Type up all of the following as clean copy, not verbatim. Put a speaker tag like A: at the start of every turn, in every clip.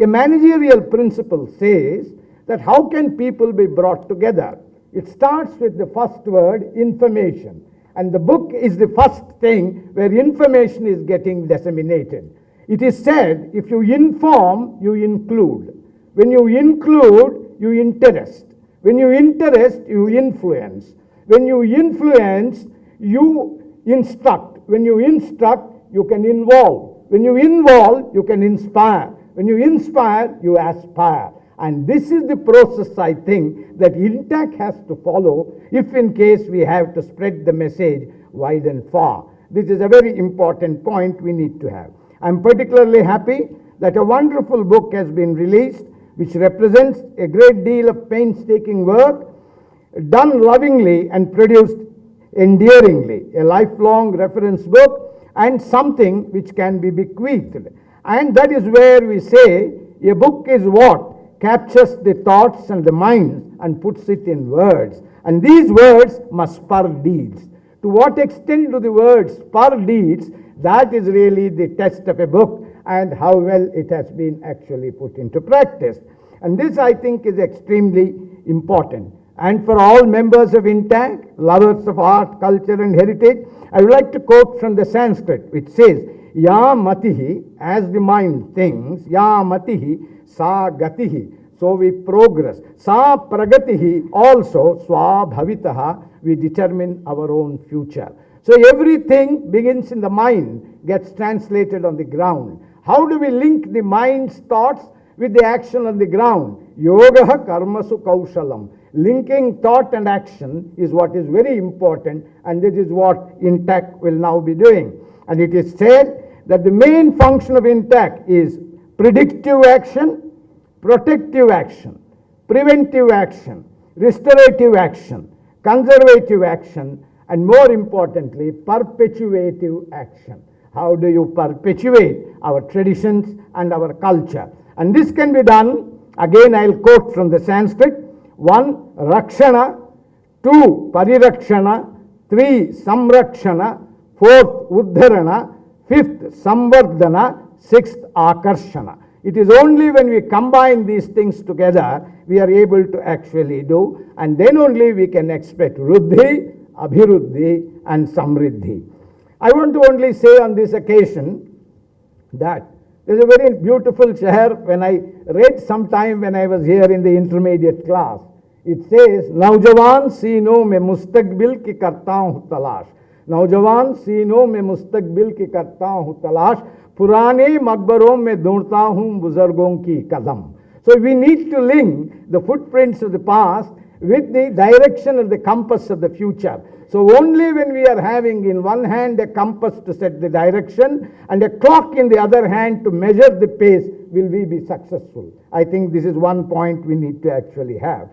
A: A managerial principle says that how can people be brought together? It starts with the first word, information. And the book is the first thing where information is getting disseminated. It is said, if you inform, you include. When you include, you interest. When you interest, you influence. When you influence, you instruct. When you instruct, you can involve. When you involve, you can inspire. When you inspire, you aspire. And this is the process, I think, that INTACH has to follow if in case we have to spread the message wide and far. This is a very important point we need to have. I'm particularly happy that a wonderful book has been released which represents a great deal of painstaking work done lovingly and produced endearingly, a lifelong reference book and something which can be bequeathed. And that is where we say a book is what captures the thoughts and the minds and puts it in words. And these words must spur deeds. To what extent do the words spur deeds? That is really the test of a book and how well it has been actually put into practice. And this, I think, is extremely important. And for all members of INTACH, lovers of art, culture and heritage, I would like to quote from the Sanskrit, which says, Ya matihi, as the mind thinks, Ya matihi, sa gatihi. So we progress. Sa pragatihi, also swabhavitaha, we determine our own future. So everything begins in the mind, gets translated on the ground. How do we link the mind's thoughts with the action on the ground? Yogaha karmasu kaushalam. Linking thought and action is what is very important, and this is what INTACH will now be doing. And it is said that the main function of INTACH is predictive action, protective action, preventive action, restorative action, conservative action, and more importantly, perpetuative action. How do you perpetuate our traditions and our culture? And this can be done, again I'll quote from the Sanskrit, 1. Rakshana, 2. Parirakshana, 3. Samrakshana, 4th. Uddharana, 5th. Samvardhana, 6th. Akarshana. It is only when we combine these things together we are able to actually do, and then only we can expect Ruddhi, Abhiruddhi and Samriddhi. I want to only say on this occasion that there is a very beautiful shair when I read sometime when I was here in the intermediate class. It says, Naujawan सीनो में मुस्तकबिल की करता हूँ तलाश. नौजवान सीनों में मुस्तकबिल की करता हूँ तलाश. पुराने मकबरों में ढूंढता हूँ बुजुर्गों की कदम. So we need to link the footprints of the past with the direction of the compass of the future. So only when we are having in one hand a compass to set the direction and a clock in the other hand to measure the pace will we be successful. I think this is one point we need to actually have.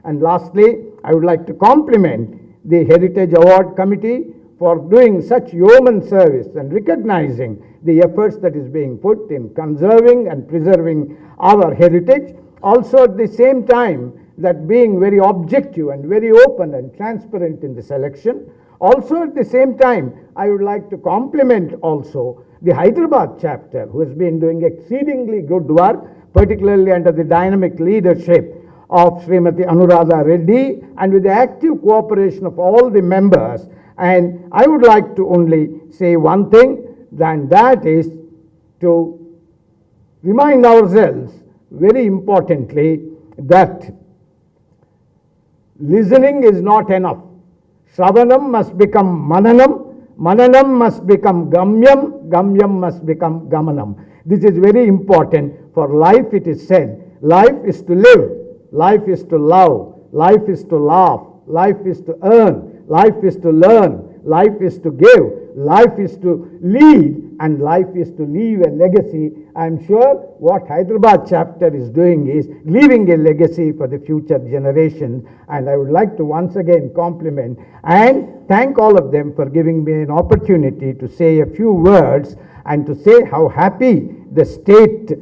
A: And lastly, I would like to compliment the Heritage Award Committee for doing such yeoman service and recognizing the efforts that is being put in conserving and preserving our heritage. Also at the same time, that being very objective and very open and transparent in the selection. Also at the same time, I would like to compliment also the Hyderabad chapter who has been doing exceedingly good work, particularly under the dynamic leadership of Srimati Anuradha Reddy and with the active cooperation of all the members. And I would like to only say one thing, and that is to remind ourselves very importantly that listening is not enough. Shravanam must become mananam, mananam must become gamyam, gamyam must become gamanam. This is very important for life. It is said, life is to live, life is to love, life is to laugh, life is to earn, life is to learn, life is to give, life is to lead, and life is to leave a legacy. I am sure what Hyderabad chapter is doing is leaving a legacy for the future generations, and I would like to once again compliment and thank all of them for giving me an opportunity to say a few words and to say how happy the state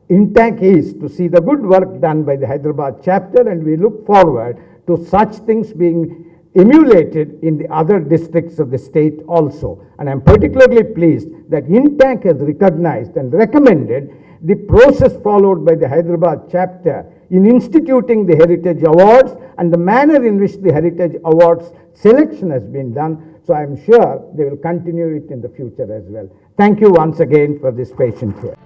A: INTACH is to see the good work done by the Hyderabad chapter, and we look forward to such things being emulated in the other districts of the state also. And I am particularly pleased that INTACH has recognized and recommended the process followed by the Hyderabad chapter in instituting the Heritage Awards and the manner in which the Heritage Awards selection has been done. So I am sure they will continue it in the future as well. Thank you once again for this patient here.